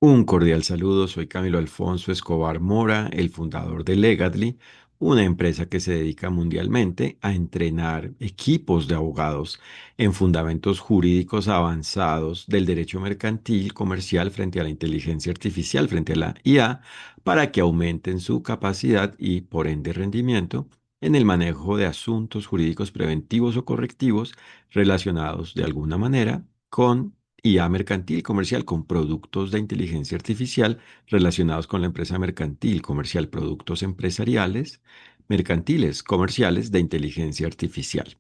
Un cordial saludo, soy Camilo Alfonso Escobar Mora, el fundador de Legadly, una empresa que se dedica mundialmente a entrenar equipos de abogados en fundamentos jurídicos avanzados del derecho mercantil comercial frente a la inteligencia artificial, frente a la IA, para que aumenten su capacidad y, por ende, rendimiento en el manejo de asuntos jurídicos preventivos o correctivos relacionados de alguna manera con IA mercantil comercial, con productos de inteligencia artificial relacionados con la empresa mercantil comercial, productos empresariales, mercantiles comerciales de inteligencia artificial.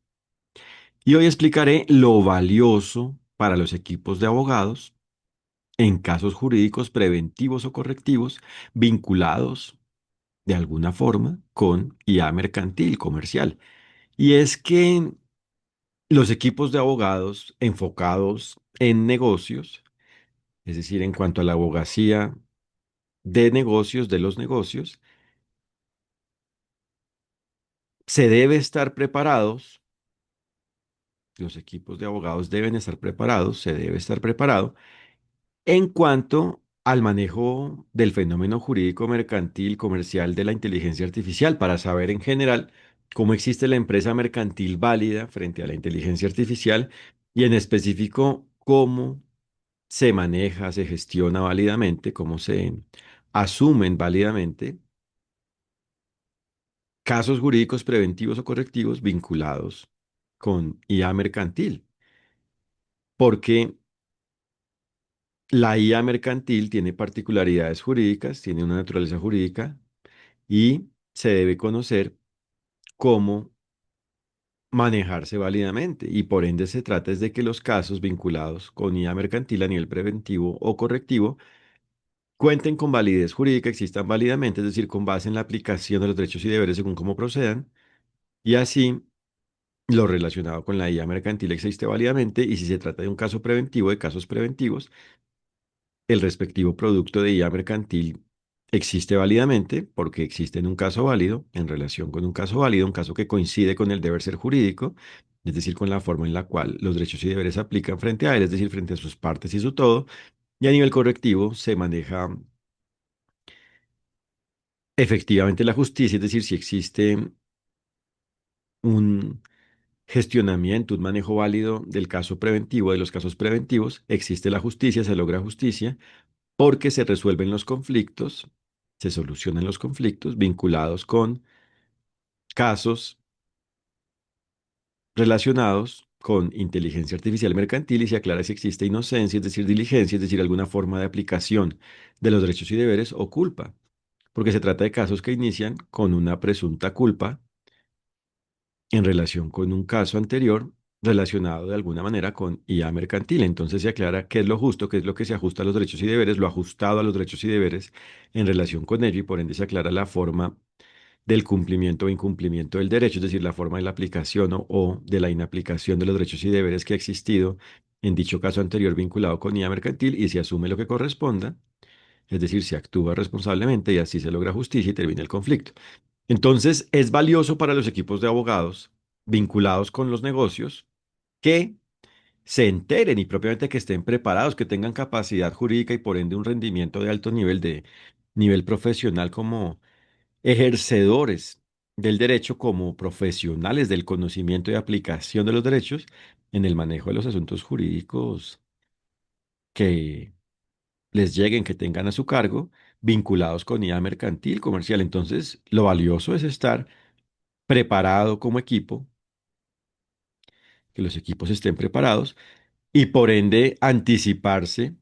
Y hoy explicaré lo valioso para los equipos de abogados en casos jurídicos preventivos o correctivos vinculados de alguna forma con IA mercantil comercial. Y es que los equipos de abogados enfocados en negocios, es decir, en cuanto a la abogacía de negocios, de los negocios, se debe estar preparados, los equipos de abogados deben estar preparados, se debe estar preparado en cuanto al manejo del fenómeno jurídico mercantil comercial de la inteligencia artificial para saber en general cómo existe la empresa mercantil válida frente a la inteligencia artificial y en específico cómo se maneja, se gestiona válidamente, cómo se asumen válidamente casos jurídicos preventivos o correctivos vinculados con IA mercantil, porque la IA mercantil tiene particularidades jurídicas, tiene una naturaleza jurídica y se debe conocer cómo manejarse válidamente. Y por ende se trata es de que los casos vinculados con IA mercantil a nivel preventivo o correctivo cuenten con validez jurídica, existan válidamente, es decir, con base en la aplicación de los derechos y deberes según cómo procedan, y así lo relacionado con la IA mercantil existe válidamente y si se trata de un caso preventivo, de casos preventivos, el respectivo producto de IA mercantil existe válidamente porque existe en un caso válido, en relación con un caso válido, un caso que coincide con el deber ser jurídico, es decir, con la forma en la cual los derechos y deberes se aplican frente a él, es decir, frente a sus partes y su todo, y a nivel correctivo se maneja efectivamente la justicia, es decir, si existe un gestionamiento, un manejo válido del caso preventivo, de los casos preventivos, existe la justicia, se logra justicia, porque se resuelven los conflictos, se solucionan los conflictos vinculados con casos relacionados con inteligencia artificial mercantil y se aclara si existe inocencia, es decir, diligencia, es decir, alguna forma de aplicación de los derechos y deberes o culpa, porque se trata de casos que inician con una presunta culpa en relación con un caso anterior relacionado de alguna manera con IA mercantil. Entonces se aclara qué es lo justo, qué es lo que se ajusta a los derechos y deberes, lo ajustado a los derechos y deberes en relación con ello y por ende se aclara la forma del cumplimiento o incumplimiento del derecho, es decir, la forma de la aplicación o de la inaplicación de los derechos y deberes que ha existido en dicho caso anterior vinculado con IA mercantil y se asume lo que corresponda, es decir, se actúa responsablemente y así se logra justicia y termina el conflicto. Entonces, es valioso para los equipos de abogados vinculados con los negocios que se enteren y propiamente que estén preparados, que tengan capacidad jurídica y por ende un rendimiento de alto nivel de nivel profesional como ejercedores del derecho, como profesionales del conocimiento y aplicación de los derechos en el manejo de los asuntos jurídicos que les lleguen, que tengan a su cargo, vinculados con IA mercantil, comercial. Entonces, lo valioso es estar preparado como equipo, que los equipos estén preparados y por ende anticiparse,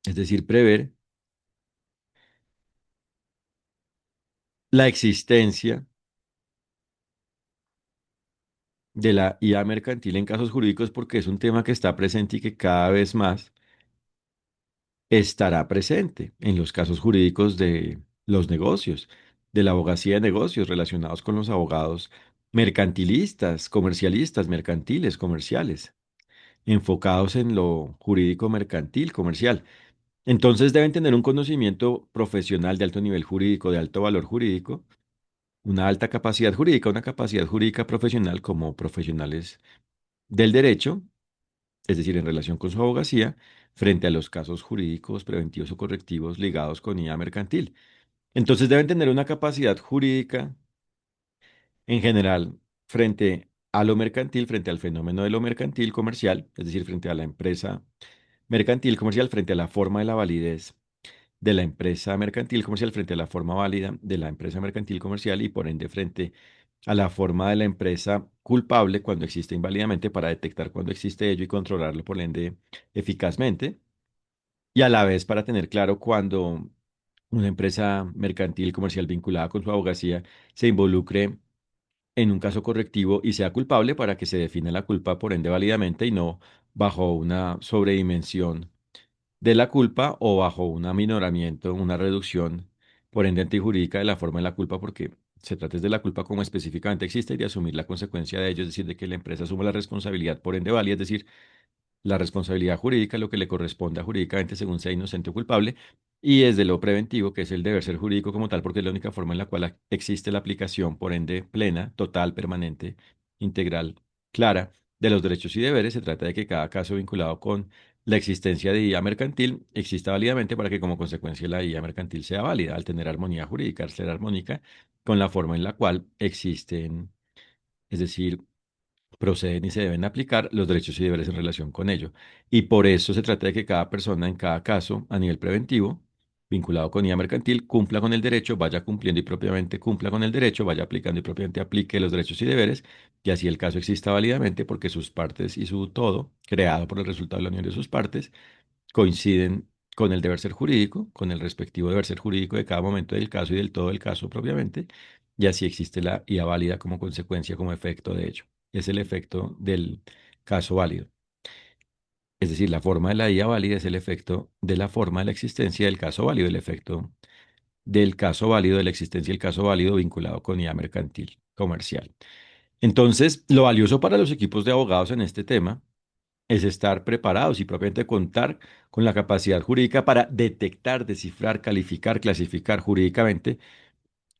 es decir, prever la existencia de la IA mercantil en casos jurídicos porque es un tema que está presente y que cada vez más estará presente en los casos jurídicos de los negocios, de la abogacía de negocios relacionados con los abogados mercantilistas, comercialistas, mercantiles, comerciales, enfocados en lo jurídico mercantil, comercial. Entonces deben tener un conocimiento profesional de alto nivel jurídico, de alto valor jurídico, una alta capacidad jurídica, una capacidad jurídica profesional como profesionales del derecho, es decir, en relación con su abogacía, frente a los casos jurídicos preventivos o correctivos ligados con IA mercantil. Entonces deben tener una capacidad jurídica en general frente a lo mercantil, frente al fenómeno de lo mercantil comercial, es decir, frente a la empresa mercantil comercial, frente a la forma de la validez de la empresa mercantil comercial, frente a la forma válida de la empresa mercantil comercial y por ende frente a la forma de la empresa culpable cuando existe inválidamente para detectar cuando existe ello y controlarlo por ende eficazmente. Y a la vez para tener claro cuando una empresa mercantil comercial vinculada con su abogacía se involucre en un caso correctivo y sea culpable para que se defina la culpa por ende válidamente y no bajo una sobredimensión de la culpa o bajo un aminoramiento, una reducción por ende antijurídica de la forma de la culpa porque se trata de la culpa como específicamente existe y de asumir la consecuencia de ello, es decir, de que la empresa asuma la responsabilidad por ende válida, es decir, la responsabilidad jurídica, lo que le corresponda jurídicamente según sea inocente o culpable, y desde lo preventivo, que es el deber ser jurídico como tal, porque es la única forma en la cual existe la aplicación, por ende, plena, total, permanente, integral, clara, de los derechos y deberes. Se trata de que cada caso vinculado con la existencia de IA mercantil exista válidamente para que como consecuencia la IA mercantil sea válida, al tener armonía jurídica, al ser armónica con la forma en la cual existen, es decir, proceden y se deben aplicar los derechos y deberes en relación con ello. Y por eso se trata de que cada persona en cada caso, a nivel preventivo, vinculado con IA mercantil, cumpla con el derecho, vaya cumpliendo y propiamente cumpla con el derecho, vaya aplicando y propiamente aplique los derechos y deberes, y así el caso exista válidamente porque sus partes y su todo, creado por el resultado de la unión de sus partes, coinciden con el deber ser jurídico, con el respectivo deber ser jurídico de cada momento del caso y del todo del caso propiamente, y así existe la IA válida como consecuencia, como efecto de ello. Es el efecto del caso válido. Es decir, la forma de la IA válida es el efecto de la forma de la existencia del caso válido, el efecto del caso válido, de la existencia del caso válido vinculado con IA mercantil comercial. Entonces, lo valioso para los equipos de abogados en este tema es estar preparados y propiamente contar con la capacidad jurídica para detectar, descifrar, calificar, clasificar jurídicamente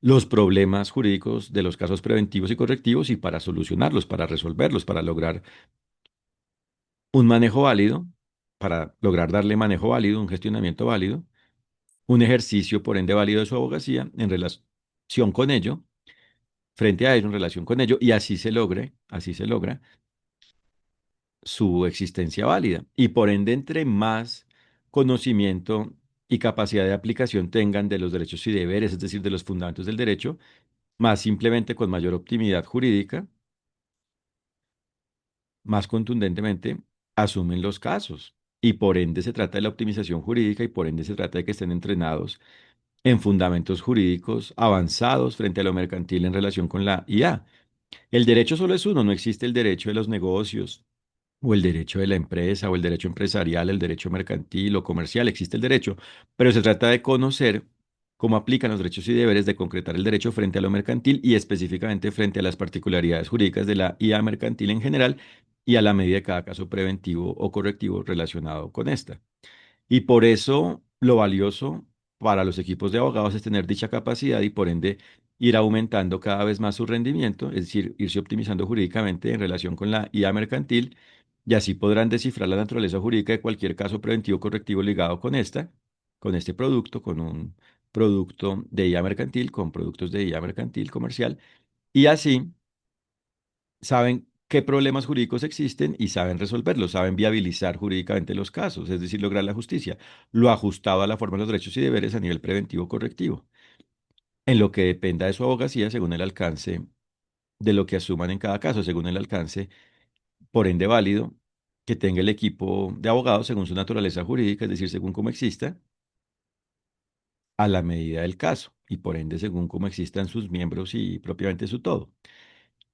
los problemas jurídicos de los casos preventivos y correctivos y para solucionarlos, para resolverlos, para lograr un manejo válido, para lograr darle manejo válido, un gestionamiento válido, un ejercicio por ende válido de su abogacía en relación con ello, frente a ello, en relación con ello, y así se logra su existencia válida. Y por ende, entre más conocimiento y capacidad de aplicación tengan de los derechos y deberes, es decir, de los fundamentos del derecho, más simplemente con mayor optimidad jurídica, más contundentemente asumen los casos. Y por ende se trata de la optimización jurídica y por ende se trata de que estén entrenados en fundamentos jurídicos avanzados frente a lo mercantil en relación con la IA. El derecho solo es uno, no existe el derecho de los negocios o el derecho de la empresa, o el derecho empresarial, el derecho mercantil o comercial, existe el derecho, pero se trata de conocer cómo aplican los derechos y deberes de concretar el derecho frente a lo mercantil y específicamente frente a las particularidades jurídicas de la IA mercantil en general y a la medida de cada caso preventivo o correctivo relacionado con esta. Y por eso lo valioso para los equipos de abogados es tener dicha capacidad y por ende ir aumentando cada vez más su rendimiento, es decir, irse optimizando jurídicamente en relación con la IA mercantil y así podrán descifrar la naturaleza jurídica de cualquier caso preventivo correctivo ligado con esta, con este producto, con un producto de IA mercantil, con productos de IA mercantil comercial y así saben qué problemas jurídicos existen y saben resolverlos, saben viabilizar jurídicamente los casos, es decir, lograr la justicia, lo ajustado a la forma de los derechos y deberes a nivel preventivo correctivo, en lo que dependa de su abogacía según el alcance de lo que asuman en cada caso, según el alcance, por ende válido, que tenga el equipo de abogados según su naturaleza jurídica, es decir, según cómo exista, a la medida del caso y por ende según cómo existan sus miembros y propiamente su todo.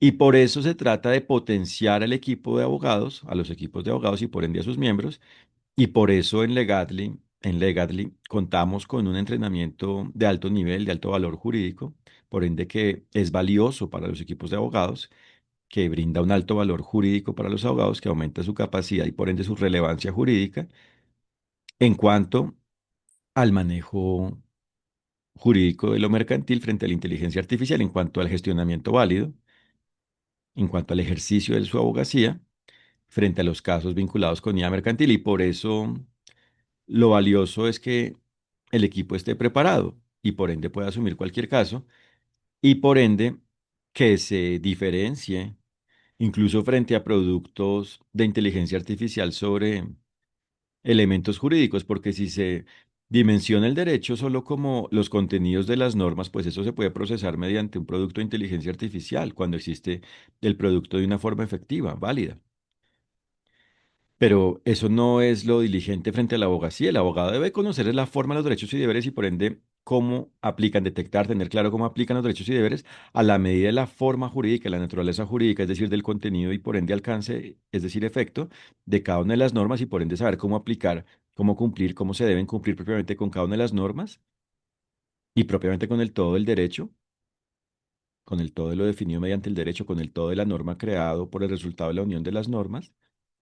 Y por eso se trata de potenciar al equipo de abogados, a los equipos de abogados y por ende a sus miembros. Y por eso en Legadly contamos con un entrenamiento de alto nivel, de alto valor jurídico, por ende que es valioso para los equipos de abogados, que brinda un alto valor jurídico para los abogados, que aumenta su capacidad y por ende su relevancia jurídica en cuanto al manejo jurídico de lo mercantil frente a la inteligencia artificial, en cuanto al gestionamiento válido, en cuanto al ejercicio de su abogacía frente a los casos vinculados con IA mercantil. Y por eso lo valioso es que el equipo esté preparado y por ende pueda asumir cualquier caso y por ende que se diferencie incluso frente a productos de inteligencia artificial sobre elementos jurídicos, porque si se dimensiona el derecho solo como los contenidos de las normas, pues eso se puede procesar mediante un producto de inteligencia artificial cuando existe el producto de una forma efectiva, válida. Pero eso no es lo diligente frente a la abogacía. El abogado debe conocer la forma, los derechos y deberes y por ende cómo aplican, detectar, tener claro cómo aplican los derechos y deberes a la medida de la forma jurídica, la naturaleza jurídica, es decir, del contenido y por ende alcance, es decir, efecto de cada una de las normas y por ende saber cómo aplicar, cómo cumplir, cómo se deben cumplir propiamente con cada una de las normas y propiamente con el todo del derecho, con el todo de lo definido mediante el derecho, con el todo de la norma creado por el resultado de la unión de las normas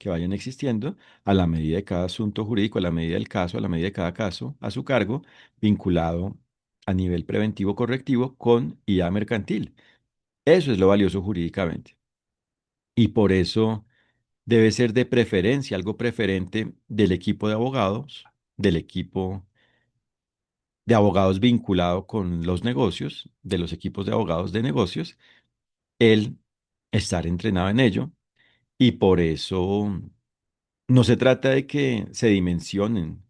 que vayan existiendo, a la medida de cada asunto jurídico, a la medida del caso, a la medida de cada caso, a su cargo, vinculado a nivel preventivo correctivo con IA mercantil. Eso es lo valioso jurídicamente. Y por eso debe ser de preferencia, algo preferente del equipo de abogados, del equipo de abogados vinculado con los negocios, de los equipos de abogados de negocios, el estar entrenado en ello y por eso no se trata de que se dimensionen,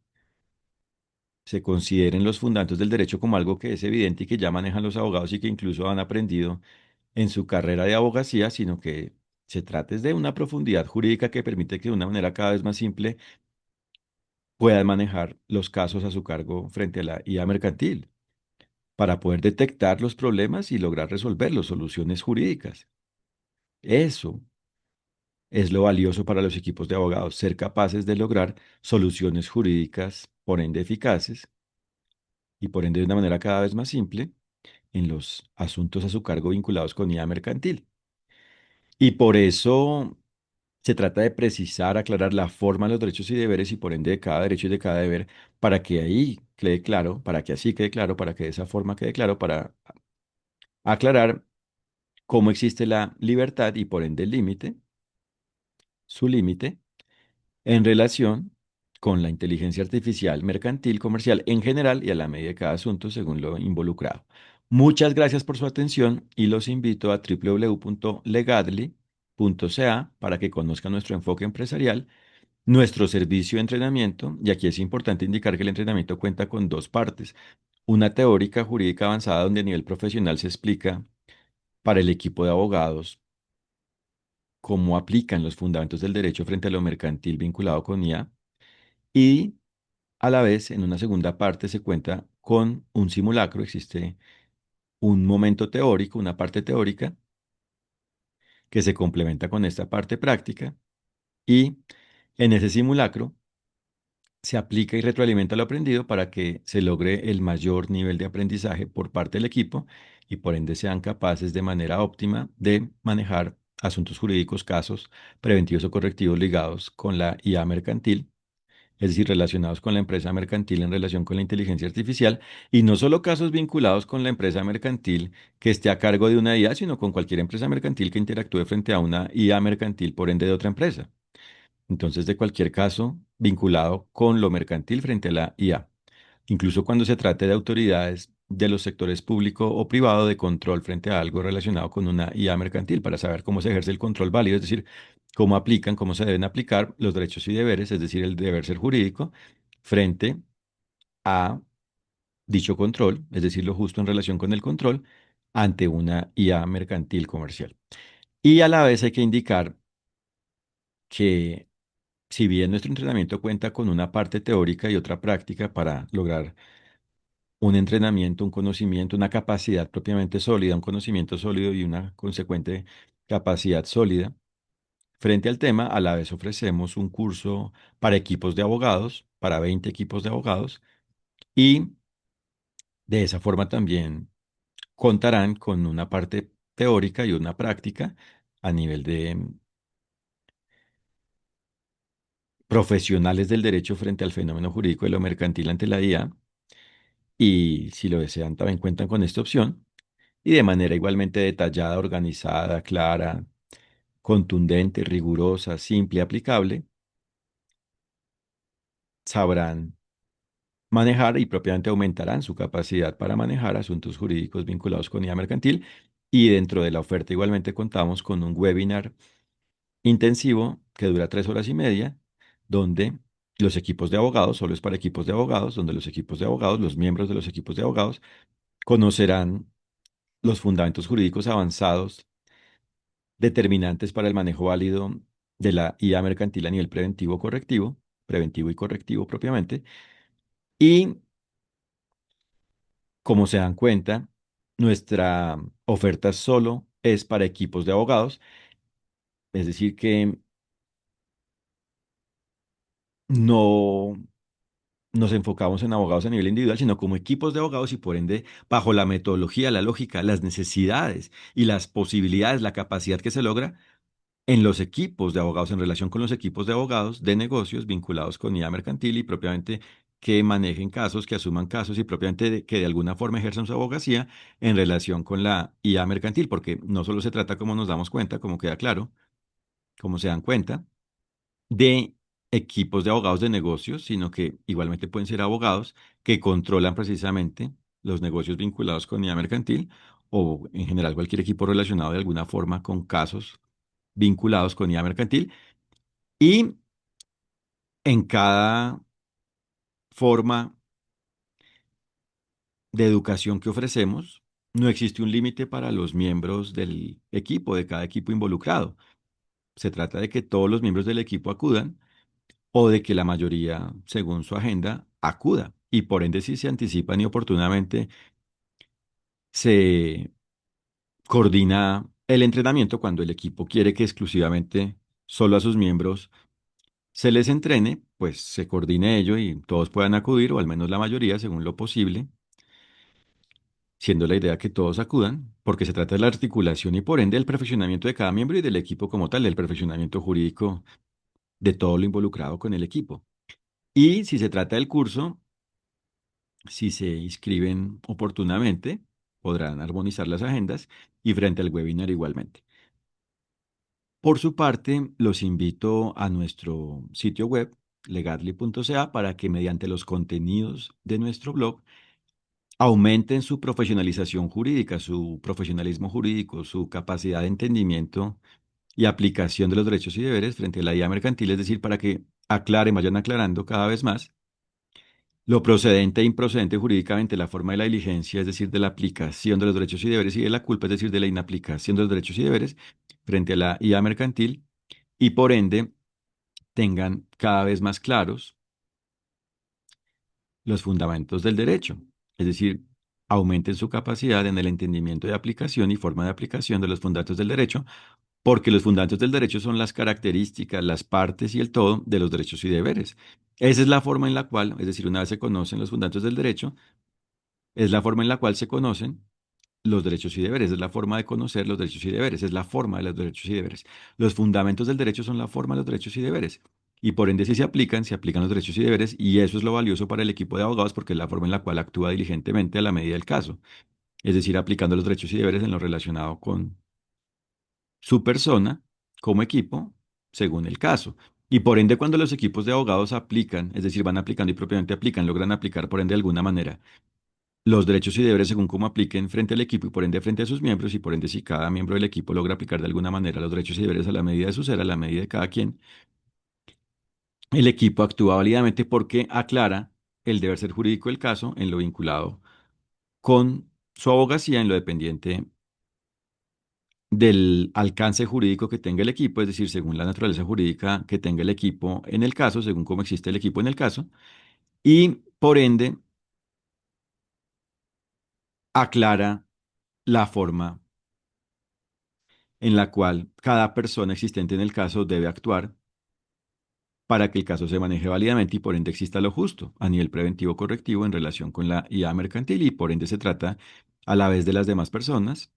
se consideren los fundamentos del derecho como algo que es evidente y que ya manejan los abogados y que incluso han aprendido en su carrera de abogacía, sino que se trata es de una profundidad jurídica que permite que de una manera cada vez más simple puedan manejar los casos a su cargo frente a la IA mercantil para poder detectar los problemas y lograr resolverlos, soluciones jurídicas. Eso es lo valioso para los equipos de abogados, ser capaces de lograr soluciones jurídicas, por ende eficaces y por ende de una manera cada vez más simple en los asuntos a su cargo vinculados con IA mercantil. Y por eso se trata de precisar, aclarar la forma de los derechos y deberes y por ende de cada derecho y de cada deber para que ahí quede claro, para que así quede claro, para que de esa forma quede claro, para aclarar cómo existe la libertad y por ende el límite, su límite en relación con la inteligencia artificial mercantil, comercial en general y a la medida de cada asunto según lo involucrado. Muchas gracias por su atención y los invito a www.legadly.ca para que conozcan nuestro enfoque empresarial, nuestro servicio de entrenamiento, y aquí es importante indicar que el entrenamiento cuenta con dos partes. Una teórica jurídica avanzada donde a nivel profesional se explica para el equipo de abogados cómo aplican los fundamentos del derecho frente a lo mercantil vinculado con IA y a la vez, en una segunda parte se cuenta con un simulacro, existe un momento teórico, una parte teórica que se complementa con esta parte práctica y en ese simulacro se aplica y retroalimenta lo aprendido para que se logre el mayor nivel de aprendizaje por parte del equipo y por ende sean capaces de manera óptima de manejar asuntos jurídicos, casos preventivos o correctivos ligados con la IA mercantil, es decir, relacionados con la empresa mercantil en relación con la inteligencia artificial, y no solo casos vinculados con la empresa mercantil que esté a cargo de una IA, sino con cualquier empresa mercantil que interactúe frente a una IA mercantil, por ende de otra empresa. Entonces, de cualquier caso vinculado con lo mercantil frente a la IA, incluso cuando se trate de autoridades de los sectores público o privado de control frente a algo relacionado con una IA mercantil para saber cómo se ejerce el control válido, es decir, cómo aplican, cómo se deben aplicar los derechos y deberes, es decir, el deber ser jurídico, frente a dicho control, es decir, lo justo en relación con el control, ante una IA mercantil comercial. Y a la vez hay que indicar que si bien nuestro entrenamiento cuenta con una parte teórica y otra práctica para lograr un entrenamiento, un conocimiento, una capacidad propiamente sólida, un conocimiento sólido y una consecuente capacidad sólida, frente al tema, a la vez ofrecemos un curso para equipos de abogados, para 20 equipos de abogados, y de esa forma también contarán con una parte teórica y una práctica a nivel de profesionales del derecho frente al fenómeno jurídico de lo mercantil ante la IA. Y si lo desean, también cuentan con esta opción. Y de manera igualmente detallada, organizada, clara, contundente, rigurosa, simple, aplicable, sabrán manejar y propiamente aumentarán su capacidad para manejar asuntos jurídicos vinculados con IA mercantil. Y dentro de la oferta igualmente contamos con un webinar intensivo que dura 3 horas y media, donde los equipos de abogados, solo es para equipos de abogados, donde los equipos de abogados, los miembros de los equipos de abogados, conocerán los fundamentos jurídicos avanzados determinantes para el manejo válido de la IA mercantil a nivel preventivo correctivo, preventivo y correctivo propiamente. Y como se dan cuenta, nuestra oferta solo es para equipos de abogados, es decir, que no nos enfocamos en abogados a nivel individual, sino como equipos de abogados y por ende bajo la metodología, la lógica, las necesidades y las posibilidades, la capacidad que se logra en los equipos de abogados, en relación con los equipos de abogados de negocios vinculados con IA mercantil y propiamente que manejen casos, que asuman casos y propiamente que de alguna forma ejerzan su abogacía en relación con la IA mercantil, porque no solo se trata, como nos damos cuenta, como queda claro, como se dan cuenta, de equipos de abogados de negocios, sino que igualmente pueden ser abogados que controlan precisamente los negocios vinculados con IA mercantil o en general cualquier equipo relacionado de alguna forma con casos vinculados con IA mercantil. Y en cada forma de educación que ofrecemos, no existe un límite para los miembros del equipo, de cada equipo involucrado. Se trata de que todos los miembros del equipo acudan o de que la mayoría, según su agenda, acuda. Y por ende, si se anticipan y oportunamente se coordina el entrenamiento cuando el equipo quiere que exclusivamente solo a sus miembros se les entrene, pues se coordine ello y todos puedan acudir, o al menos la mayoría, según lo posible, siendo la idea que todos acudan, porque se trata de la articulación y por ende el perfeccionamiento de cada miembro y del equipo como tal, el perfeccionamiento jurídico de todo lo involucrado con el equipo. Y si se trata del curso, si se inscriben oportunamente, podrán armonizar las agendas y frente al webinar igualmente. Por su parte, los invito a nuestro sitio web legadly.ca para que mediante los contenidos de nuestro blog aumenten su profesionalización jurídica, su profesionalismo jurídico, su capacidad de entendimiento y aplicación de los derechos y deberes frente a la IA mercantil, es decir, para que aclaren, vayan aclarando cada vez más lo procedente e improcedente jurídicamente, la forma de la diligencia, es decir, de la aplicación de los derechos y deberes y de la culpa, es decir, de la inaplicación de los derechos y deberes frente a la IA mercantil y por ende tengan cada vez más claros los fundamentos del derecho, es decir, aumenten su capacidad en el entendimiento de aplicación y forma de aplicación de los fundamentos del derecho, porque los fundamentos del derecho son las características, las partes y el todo de los derechos y deberes. Esa es la forma en la cual, es decir, una vez se conocen los fundamentos del derecho, es la forma en la cual se conocen los derechos y deberes, es la forma de conocer los derechos y deberes, es la forma de los derechos y deberes. Los fundamentos del derecho son la forma de los derechos y deberes. Y por ende, si se aplican los derechos y deberes, y eso es lo valioso para el equipo de abogados porque es la forma en la cual actúa diligentemente a la medida del caso. Es decir, aplicando los derechos y deberes en lo relacionado con su persona como equipo, según el caso. Y por ende, cuando los equipos de abogados aplican, es decir, van aplicando y propiamente aplican, logran aplicar por ende de alguna manera los derechos y deberes según cómo apliquen frente al equipo y por ende frente a sus miembros y por ende si cada miembro del equipo logra aplicar de alguna manera los derechos y deberes a la medida de su ser, a la medida de cada quien, el equipo actúa válidamente porque aclara el deber ser jurídico del caso en lo vinculado con su abogacía, en lo dependiente del alcance jurídico que tenga el equipo, es decir, según la naturaleza jurídica que tenga el equipo en el caso, según cómo existe el equipo en el caso, y por ende aclara la forma en la cual cada persona existente en el caso debe actuar para que el caso se maneje válidamente y por ende exista lo justo a nivel preventivo correctivo en relación con la IA mercantil y por ende se trata a la vez de las demás personas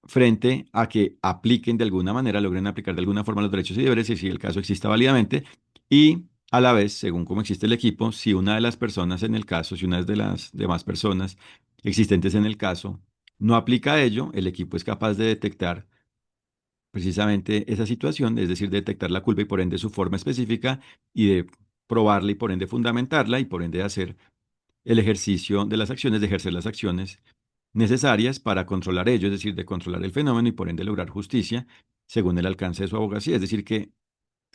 frente a que apliquen de alguna manera, logren aplicar de alguna forma los derechos y deberes y si el caso exista válidamente y a la vez, según cómo existe el equipo, si una de las personas en el caso, si una de las demás personas existentes en el caso no aplica ello, el equipo es capaz de detectar precisamente esa situación, es decir, detectar la culpa y por ende su forma específica y de probarla y por ende fundamentarla y por ende hacer el ejercicio de las acciones, de ejercer las acciones necesarias para controlar ello, es decir, de controlar el fenómeno y por ende lograr justicia según el alcance de su abogacía, es decir, que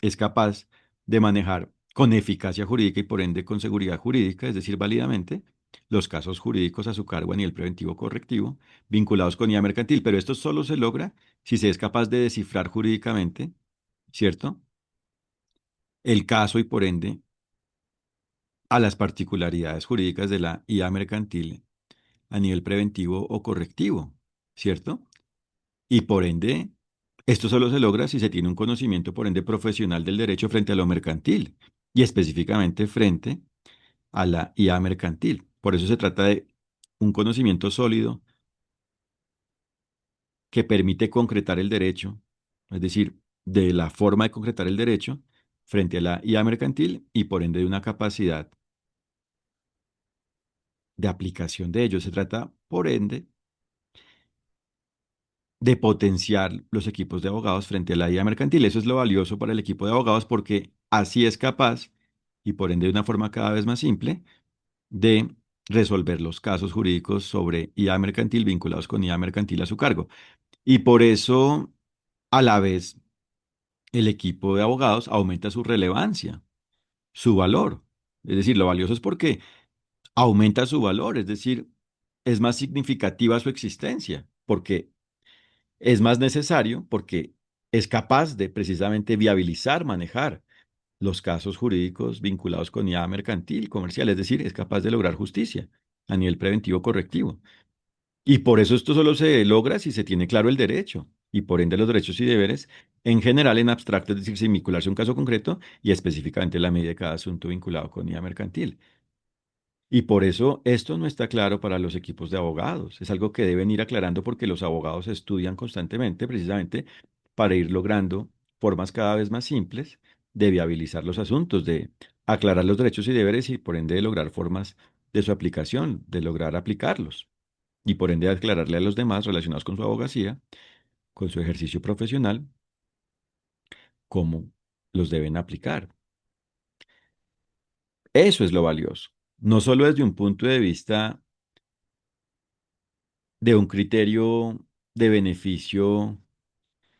es capaz de manejar con eficacia jurídica y por ende con seguridad jurídica, es decir, válidamente, los casos jurídicos a su cargo a nivel preventivo o correctivo vinculados con IA mercantil, pero esto solo se logra si se es capaz de descifrar jurídicamente, ¿cierto? El caso y por ende a las particularidades jurídicas de la IA mercantil a nivel preventivo o correctivo, ¿cierto? Y por ende, esto solo se logra si se tiene un conocimiento, por ende, profesional del derecho frente a lo mercantil y específicamente frente a la IA mercantil. Por eso se trata de un conocimiento sólido que permite concretar el derecho, es decir, de la forma de concretar el derecho frente a la IA mercantil y por ende de una capacidad de aplicación de ello. Se trata, por ende, de potenciar los equipos de abogados frente a la IA mercantil. Eso es lo valioso para el equipo de abogados porque así es capaz, y por ende de una forma cada vez más simple, de resolver los casos jurídicos sobre IA mercantil vinculados con IA mercantil a su cargo. Y por eso, a la vez, el equipo de abogados aumenta su relevancia, su valor. Es decir, lo valioso es porque aumenta su valor, es decir, es más significativa su existencia, porque es más necesario porque es capaz de precisamente viabilizar, manejar los casos jurídicos vinculados con IA mercantil, comercial, es decir, es capaz de lograr justicia a nivel preventivo correctivo. Y por eso esto solo se logra si se tiene claro el derecho y por ende los derechos y deberes en general en abstracto, es decir, sin vincularse a un caso concreto y específicamente la medida de cada asunto vinculado con IA mercantil. Y por eso esto no está claro para los equipos de abogados. Es algo que deben ir aclarando porque los abogados estudian constantemente precisamente para ir logrando formas cada vez más simples de viabilizar los asuntos, de aclarar los derechos y deberes y por ende de lograr formas de su aplicación, de lograr aplicarlos y por ende aclararle a los demás relacionados con su abogacía, con su ejercicio profesional, cómo los deben aplicar. Eso es lo valioso. No solo desde un punto de vista de un criterio de beneficio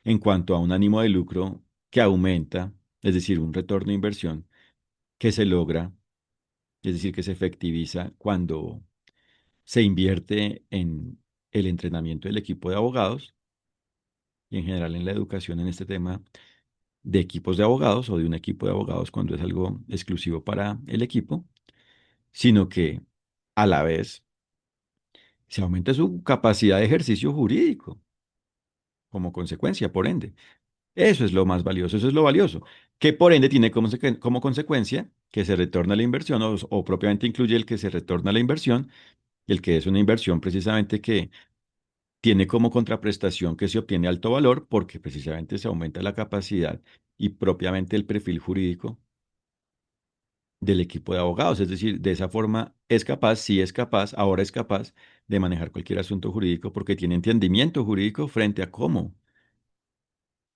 en cuanto a un ánimo de lucro que aumenta, es decir, un retorno de inversión que se logra, es decir, que se efectiviza cuando se invierte en el entrenamiento del equipo de abogados y en general en la educación en este tema de equipos de abogados o de un equipo de abogados cuando es algo exclusivo para el equipo, sino que a la vez se aumenta su capacidad de ejercicio jurídico como consecuencia, por ende. Eso es lo más valioso, eso es lo valioso, que por ende tiene como consecuencia que se retorna la inversión o propiamente incluye el que se retorna la inversión, el que es una inversión precisamente que tiene como contraprestación que se obtiene alto valor porque precisamente se aumenta la capacidad y propiamente el perfil jurídico del equipo de abogados. Es decir, de esa forma es capaz, sí es capaz, ahora es capaz de manejar cualquier asunto jurídico porque tiene entendimiento jurídico frente a cómo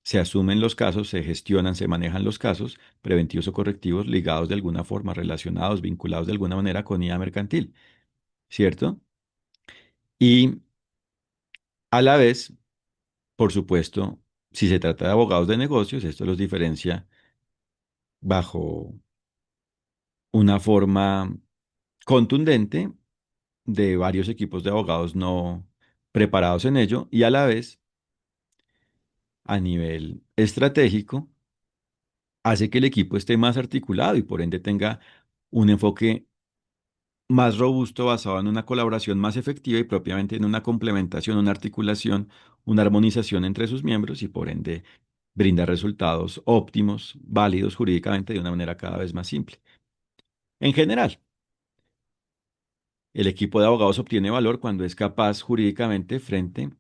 se asumen los casos, se gestionan, se manejan los casos preventivos o correctivos ligados de alguna forma, relacionados, vinculados de alguna manera con IA mercantil, ¿cierto? Y a la vez, por supuesto, si se trata de abogados de negocios, esto los diferencia bajo una forma contundente de varios equipos de abogados no preparados en ello y a la vez, a nivel estratégico, hace que el equipo esté más articulado y por ende tenga un enfoque más robusto basado en una colaboración más efectiva y propiamente en una complementación, una articulación, una armonización entre sus miembros y por ende brinda resultados óptimos, válidos jurídicamente de una manera cada vez más simple. En general, el equipo de abogados obtiene valor cuando es capaz jurídicamente frente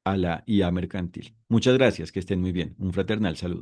a la IA mercantil. Muchas gracias, que estén muy bien. Un fraternal saludo.